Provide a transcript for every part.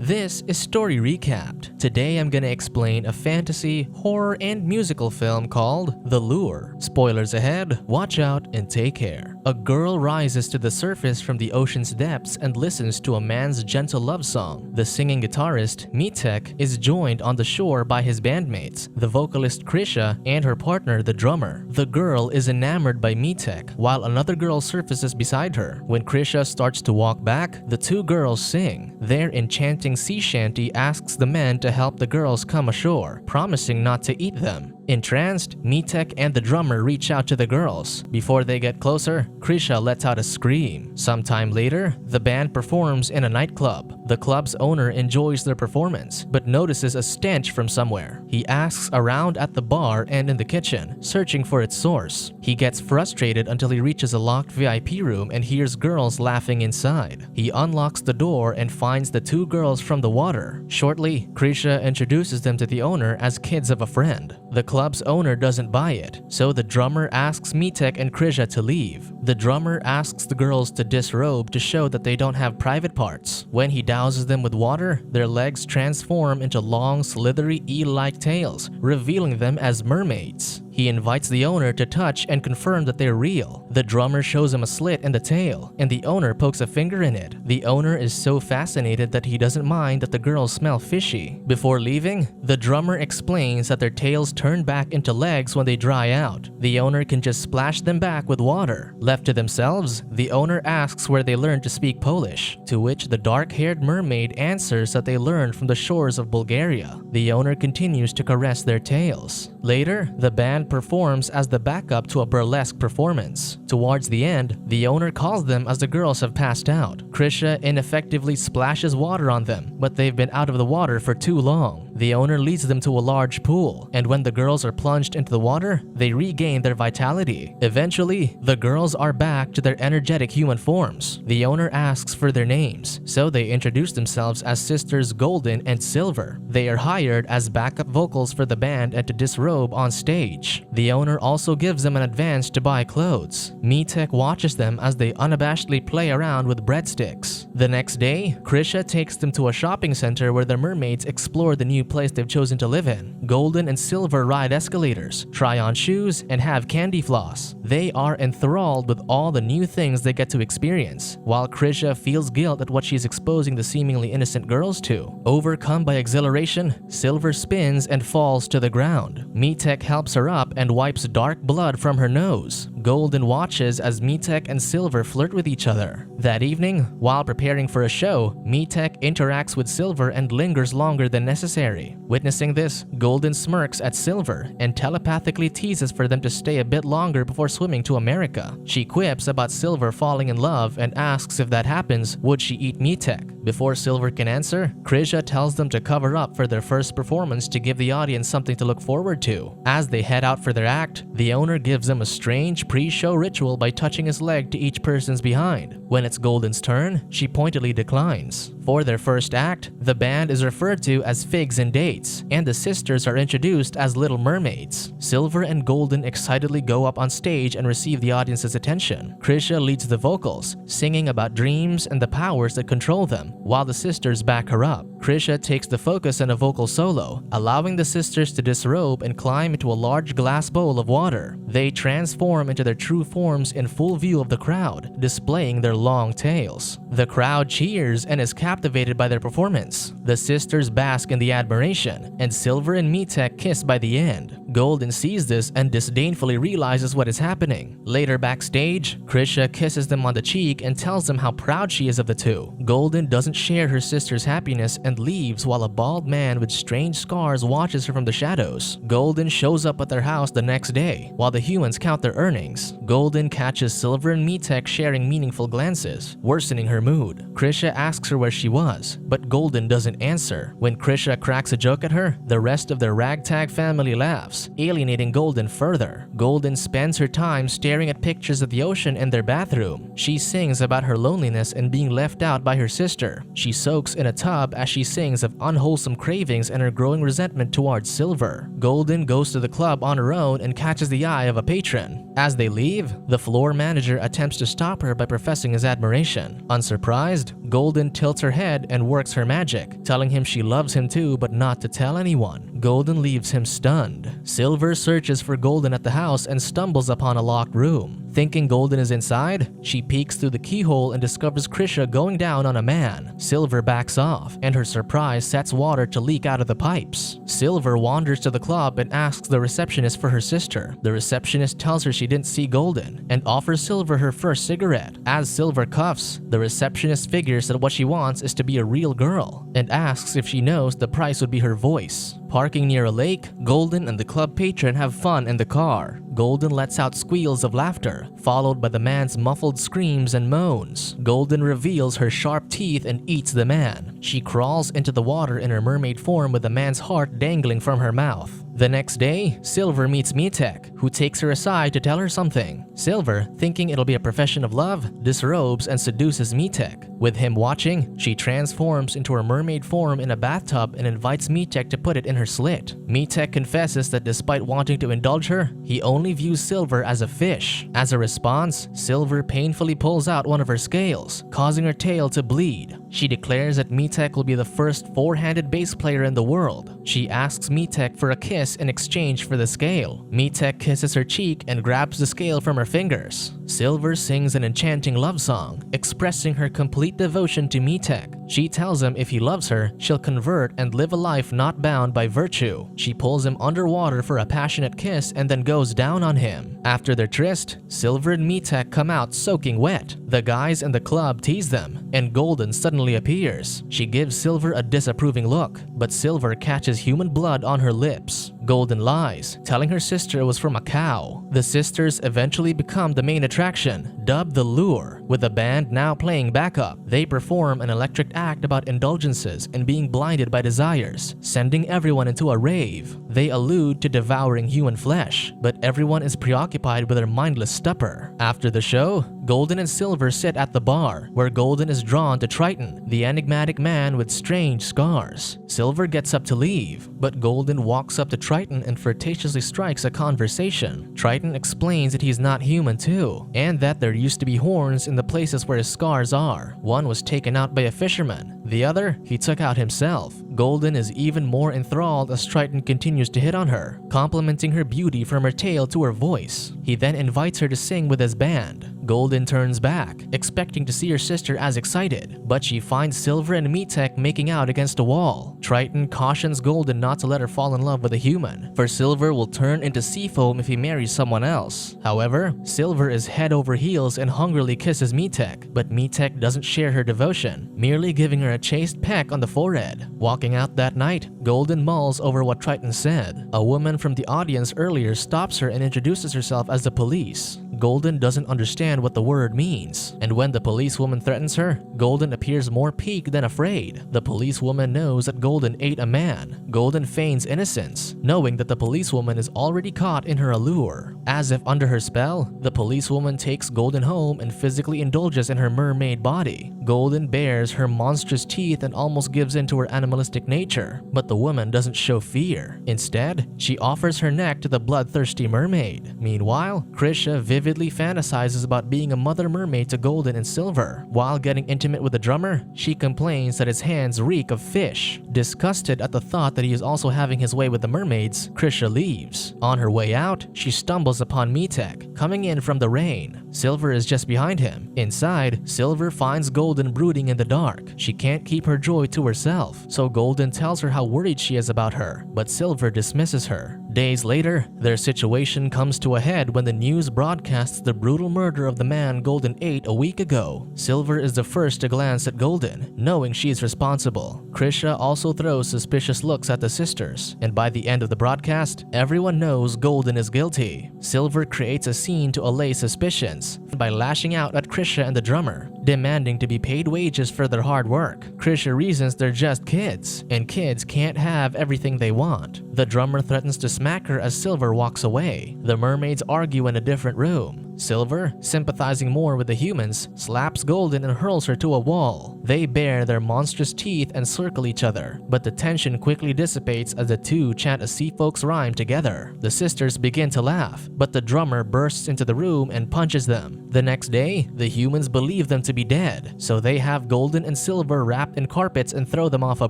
This is Story Recapped. Today I'm gonna explain a fantasy, horror, and musical film called The Lure. Spoilers ahead, watch out and take care. A girl rises to the surface from the ocean's depths and listens to a man's gentle love song. The singing guitarist, Mietek, is joined on the shore by his bandmates, the vocalist Krisha and her partner, the drummer. The girl is enamored by Mietek, while another girl surfaces beside her. When Krisha starts to walk back, the two girls sing. Their enchanting sea shanty asks the men to help the girls come ashore, promising not to eat them. Entranced, Mietek and the drummer reach out to the girls. Before they get closer, Krisha lets out a scream. Sometime later, the band performs in a nightclub. The club's owner enjoys their performance, but notices a stench from somewhere. He asks around at the bar and in the kitchen, searching for its source. He gets frustrated until he reaches a locked VIP room and hears girls laughing inside. He unlocks the door and finds the two girls from the water. Shortly, Krisha introduces them to the owner as kids of a friend. The club's owner doesn't buy it, so the drummer asks Mietek and Krisha to leave. The drummer asks the girls to disrobe to show that they don't have private parts. When he douses them with water, their legs transform into long, slithery eel-like tails, revealing them as mermaids. He invites the owner to touch and confirm that they're real. The drummer shows him a slit in the tail, and the owner pokes a finger in it. The owner is so fascinated that he doesn't mind that the girls smell fishy. Before leaving, the drummer explains that their tails turn back into legs when they dry out. The owner can just splash them back with water. Left to themselves, the owner asks where they learned to speak Polish, to which the dark-haired mermaid answers that they learned from the shores of Bulgaria. The owner continues to caress their tails. Later, the band performs as the backup to a burlesque performance. Towards the end, the owner calls them as the girls have passed out. Krisha ineffectively splashes water on them, but they've been out of the water for too long. The owner leads them to a large pool, and when the girls are plunged into the water, they regain their vitality. Eventually, the girls are back to their energetic human forms. The owner asks for their names, so they introduce themselves as sisters Golden and Silver. They are hired as backup vocals for the band and to disrobe on stage. The owner also gives them an advance to buy clothes. Mietek watches them as they unabashedly play around with breadsticks. The next day, Krisha takes them to a shopping center where the mermaids explore the new place they've chosen to live in. Golden and Silver ride escalators, try on shoes, and have candy floss. They are enthralled with all the new things they get to experience, while Krisha feels guilt at what she's exposing the seemingly innocent girls to. Overcome by exhilaration, Silver spins and falls to the ground. Mietek helps her up and wipes dark blood from her nose. Golden watches as Mietek and Silver flirt with each other. That evening, while preparing for a show, Mietek interacts with Silver and lingers longer than necessary. Witnessing this, Golden smirks at Silver and telepathically teases for them to stay a bit longer before swimming to America. She quips about Silver falling in love and asks if that happens, would she eat Mietek? Before Silver can answer, Krisha tells them to cover up for their first performance to give the audience something to look forward to. As they head out for their act, the owner gives them a strange pre-show ritual by touching his leg to each person's behind. When it's Golden's turn, she pointedly declines. For their first act, the band is referred to as Figs and Dates, and the sisters are introduced as Little Mermaids. Silver and Golden excitedly go up on stage and receive the audience's attention. Krisha leads the vocals, singing about dreams and the powers that control them, while the sisters back her up. Krisha takes the focus on a vocal solo, allowing the sisters to disrobe and climb into a large glass bowl of water. They transform into their true forms in full view of the crowd, displaying their long tails. The crowd cheers and is captivated by their performance. The sisters bask in the admiration, and Silver and Mietek kiss by the end. Golden sees this and disdainfully realizes what is happening. Later backstage, Krisha kisses them on the cheek and tells them how proud she is of the two. Golden doesn't share her sister's happiness and leaves while a bald man with strange scars watches her from the shadows. Golden shows up at their house the next day, while the humans count their earnings. Golden catches Silver and Mietek sharing meaningful glances, worsening her mood. Krisha asks her where she was, but Golden doesn't answer. When Krisha cracks a joke at her, the rest of their ragtag family laughs. themselves, alienating Golden further. Golden spends her time staring at pictures of the ocean in their bathroom. She sings about her loneliness and being left out by her sister. She soaks in a tub as she sings of unwholesome cravings and her growing resentment towards Silver. Golden goes to the club on her own and catches the eye of a patron. As they leave, the floor manager attempts to stop her by professing his admiration. Unsurprised, Golden tilts her head and works her magic, telling him she loves him too but not to tell anyone. Golden leaves him stunned. Silver searches for Golden at the house and stumbles upon a locked room. Thinking Golden is inside, she peeks through the keyhole and discovers Krisha going down on a man. Silver backs off, and her surprise sets water to leak out of the pipes. Silver wanders to the club and asks the receptionist for her sister. The receptionist tells her she didn't see Golden and offers Silver her first cigarette. As Silver cuffs, the receptionist figures that what she wants is to be a real girl and asks if she knows the price would be her voice. Parking near a lake, Golden and the club patron have fun in the car. Golden lets out squeals of laughter, followed by the man's muffled screams and moans. Golden reveals her sharp teeth and eats the man. She crawls into the water in her mermaid form with the man's heart dangling from her mouth. The next day, Silver meets Mietek, who takes her aside to tell her something. Silver, thinking it'll be a profession of love, disrobes and seduces Mietek. With him watching, she transforms into her mermaid form in a bathtub and invites Mietek to put it in her slit. Mietek confesses that despite wanting to indulge her, he only views Silver as a fish. As a response, Silver painfully pulls out one of her scales, causing her tail to bleed. She declares that Mietek will be the first four-handed bass player in the world. She asks Mietek for a kiss in exchange for the scale. Mietek kisses her cheek and grabs the scale from her fingers. Silver sings an enchanting love song, expressing her complete devotion to Mietek. She tells him if he loves her, she'll convert and live a life not bound by virtue. She pulls him underwater for a passionate kiss and then goes down on him. After their tryst, Silver and Mietek come out soaking wet. The guys in the club tease them, and Golden suddenly appears. She gives Silver a disapproving look, but Silver catches human blood on her lips. Golden lies, telling her sister it was from a cow. The sisters eventually become the main attraction, dubbed the Lure. With the band now playing backup, they perform an electric act about indulgences and being blinded by desires, sending everyone into a rave. They allude to devouring human flesh, but everyone is preoccupied with their mindless stupor. After the show, Golden and Silver sit at the bar, where Golden is drawn to Triton, the enigmatic man with strange scars. Silver gets up to leave, but Golden walks up to Triton and flirtatiously strikes a conversation. Triton explains that he's not human too, and that there used to be horns in the places where his scars are. One was taken out by a fisherman, the other he took out himself. Golden is even more enthralled as Triton continues to hit on her, complimenting her beauty from her tail to her voice. He then invites her to sing with his band. Golden turns back, expecting to see her sister as excited, but she finds Silver and Mietek making out against a wall. Triton cautions Golden not to let her fall in love with a human, for Silver will turn into sea foam if he marries someone else. However, Silver is head over heels and hungrily kisses Mietek, but Mietek doesn't share her devotion, merely giving her a chaste peck on the forehead. Walking out that night, Golden mulls over what Triton said. A woman from the audience earlier stops her and introduces herself as the police. Golden doesn't understand what the word means, and when the policewoman threatens her, Golden appears more piqued than afraid. The policewoman knows that Golden ate a man. Golden feigns innocence, knowing that the policewoman is already caught in her allure. As if under her spell, the policewoman takes Golden home and physically indulges in her mermaid body. Golden bares her monstrous teeth and almost gives in to her animalistic nature, but the woman doesn't show fear. Instead, she offers her neck to the bloodthirsty mermaid. Meanwhile, Krisha vividly fantasizes about being a mother mermaid to Golden and Silver. While getting intimate with the drummer, she complains that his hands reek of fish. Disgusted at the thought that he is also having his way with the mermaids, Krisha leaves. On her way out, she stumbles upon Mietek, coming in from the rain. Silver is just behind him. Inside, Silver finds Golden brooding in the dark. She can't keep her joy to herself, so Golden tells her how worried she is about her, but Silver dismisses her. Days later, their situation comes to a head when the news broadcasts the brutal murder of the man Golden ate a week ago. Silver is the first to glance at Golden, knowing she's responsible. Krisha also throws suspicious looks at the sisters, and by the end of the broadcast, everyone knows Golden is guilty. Silver creates a scene to allay suspicions by lashing out at Krisha and the drummer, demanding to be paid wages for their hard work. Krisha reasons they're just kids, and kids can't have everything they want. The drummer threatens to smack her as Silver walks away. The mermaids argue in a different room. Silver, sympathizing more with the humans, slaps Golden and hurls her to a wall. They bare their monstrous teeth and circle each other, but the tension quickly dissipates as the two chant a sea folks rhyme together. The sisters begin to laugh, but the drummer bursts into the room and punches them. The next day, the humans believe them to be dead, so they have Golden and Silver wrapped in carpets and throw them off a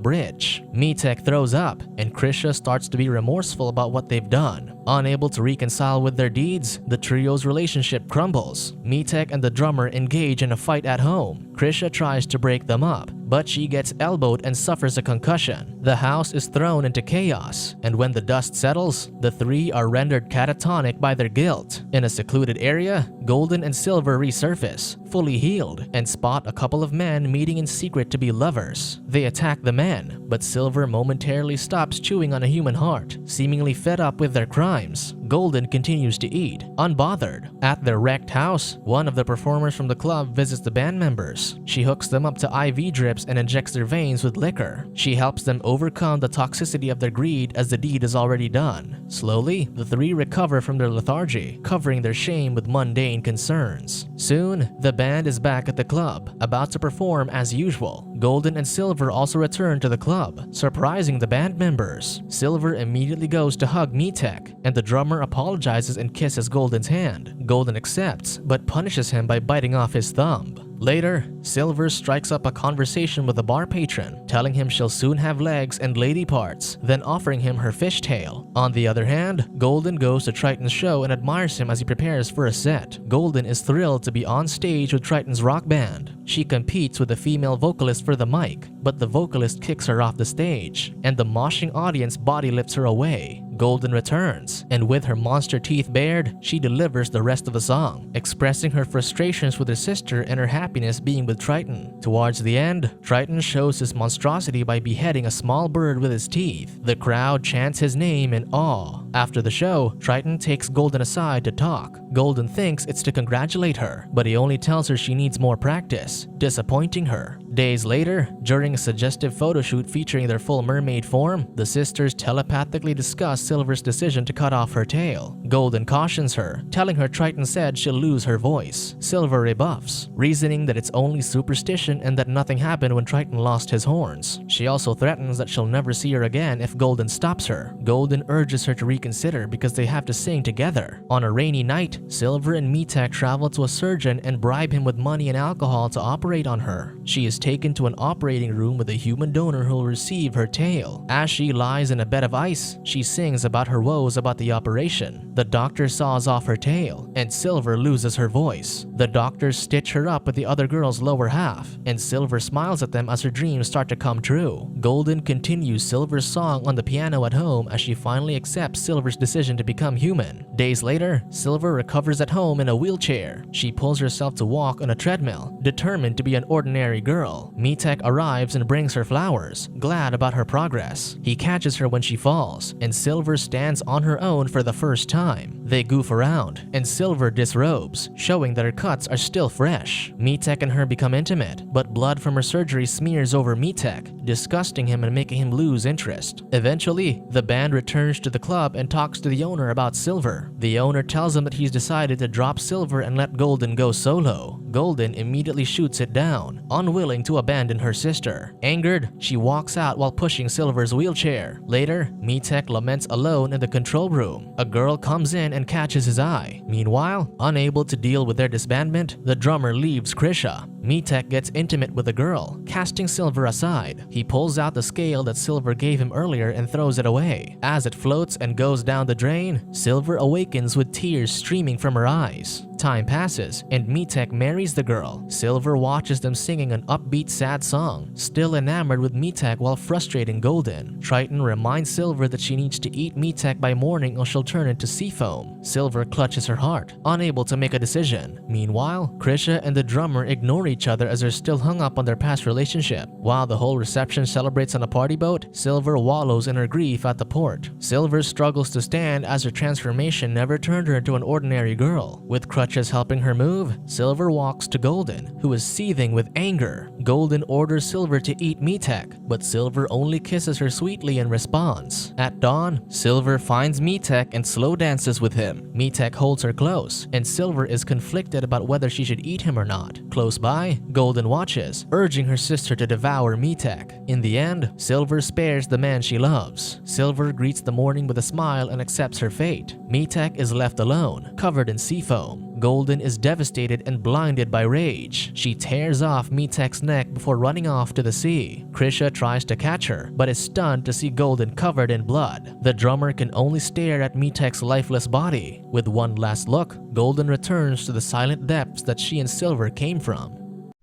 bridge. Mietek throws up, and Krisha starts to be remorseful about what they've done. Unable to reconcile with their deeds, the trio's relationship crumbles. Mietek and the drummer engage in a fight at home. Krisha tries to break them up, but she gets elbowed and suffers a concussion. The house is thrown into chaos, and when the dust settles, the three are rendered catatonic by their guilt. In a secluded area, Golden and Silver resurface, fully healed, and spot a couple of men meeting in secret to be lovers. They attack the men, but Silver momentarily stops chewing on a human heart, seemingly fed up with their crimes. Golden continues to eat, unbothered. At their wrecked house, one of the performers from the club visits the band members. She hooks them up to IV drips and injects their veins with liquor. She helps them overcome the toxicity of their greed as the deed is already done. Slowly, the three recover from their lethargy, covering their shame with mundane concerns. Soon, the band is back at the club, about to perform as usual. Golden and Silver also return to the club, surprising the band members. Silver immediately goes to hug Mietek, and the drummer apologizes and kisses Golden's hand. Golden accepts, but punishes him by biting off his thumb. Later, Silver strikes up a conversation with a bar patron, telling him she'll soon have legs and lady parts, then offering him her fishtail. On the other hand, Golden goes to Triton's show and admires him as he prepares for a set. Golden is thrilled to be on stage with Triton's rock band. She competes with a female vocalist for the mic, but the vocalist kicks her off the stage, and the moshing audience body lifts her away. Golden returns, and with her monster teeth bared, she delivers the rest of the song, expressing her frustrations with her sister and her happiness being with Triton. Towards the end, Triton shows his monstrosity by beheading a small bird with his teeth. The crowd chants his name in awe. After the show, Triton takes Golden aside to talk. Golden thinks it's to congratulate her, but he only tells her she needs more practice, disappointing her. Days later, during a suggestive photo shoot featuring their full mermaid form, the sisters telepathically discuss Silver's decision to cut off her tail. Golden cautions her, telling her Triton said she'll lose her voice. Silver rebuffs, reasoning that it's only superstition and that nothing happened when Triton lost his horns. She also threatens that she'll never see her again if Golden stops her. Golden urges her to reconsider because they have to sing together. On a rainy night, Silver and Mietek travel to a surgeon and bribe him with money and alcohol to operate on her. She is taken to an operating room with a human donor who will receive her tail. As she lies in a bed of ice, she sings about her woes about the operation. The doctor saws off her tail, and Silver loses her voice. The doctors stitch her up with the other girl's lower half, and Silver smiles at them as her dreams start to come true. Golden continues Silver's song on the piano at home as she finally accepts Silver's decision to become human. Days later, Silver recovers at home in a wheelchair. She pulls herself to walk on a treadmill, determined to be an ordinary girl. Mietek arrives and brings her flowers, glad about her progress. He catches her when she falls, and Silver stands on her own for the first time. They goof around, and Silver disrobes, showing that her cuts are still fresh. Mietek and her become intimate, but blood from her surgery smears over Mietek, disgusting him and making him lose interest. Eventually, the band returns to the club and talks to the owner about Silver. The owner tells him that he's decided to drop Silver and let Golden go solo. Golden immediately shoots it down, unwilling to abandon her sister. Angered, she walks out while pushing Silver's wheelchair. Later, Mietek laments alone in the control room. A girl comes in and catches his eye. Meanwhile, unable to deal with their disbandment, the drummer leaves Krisha. Mietek gets intimate with the girl, casting Silver aside. He pulls out the scale that Silver gave him earlier and throws it away. As it floats and goes down the drain, Silver awakens with tears streaming from her eyes. Time passes, and Mietek marries the girl. Silver watches them singing an upbeat sad song, still enamored with Mietek while frustrating Golden. Triton reminds Silver that she needs to eat Mietek by morning or she'll turn into sea foam. Silver clutches her heart, unable to make a decision. Meanwhile, Krisha and the drummer ignore each other as they're still hung up on their past relationship. While the whole reception celebrates on a party boat, Silver wallows in her grief at the port. Silver struggles to stand as her transformation never turned her into an ordinary girl. With crutches helping her move, Silver walks to Golden, who is seething with anger. Golden orders Silver to eat Mietek, but Silver only kisses her sweetly in response. At dawn, Silver finds Mietek and slow dances with him. Mietek holds her close, and Silver is conflicted about whether she should eat him or not. Close by, Golden watches, urging her sister to devour Mietek. In the end, Silver spares the man she loves. Silver greets the morning with a smile and accepts her fate. Mietek is left alone, covered in sea foam. Golden is devastated and blinded by rage. She tears off Mietek's neck before running off to the sea. Krisha tries to catch her, but is stunned to see Golden covered in blood. The drummer can only stare at Mietek's lifeless body. With one last look, Golden returns to the silent depths that she and Silver came from.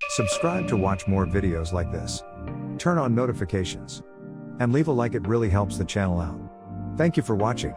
Subscribe to watch more videos like this. Turn on notifications. And leave a like, it really helps the channel out. Thank you for watching.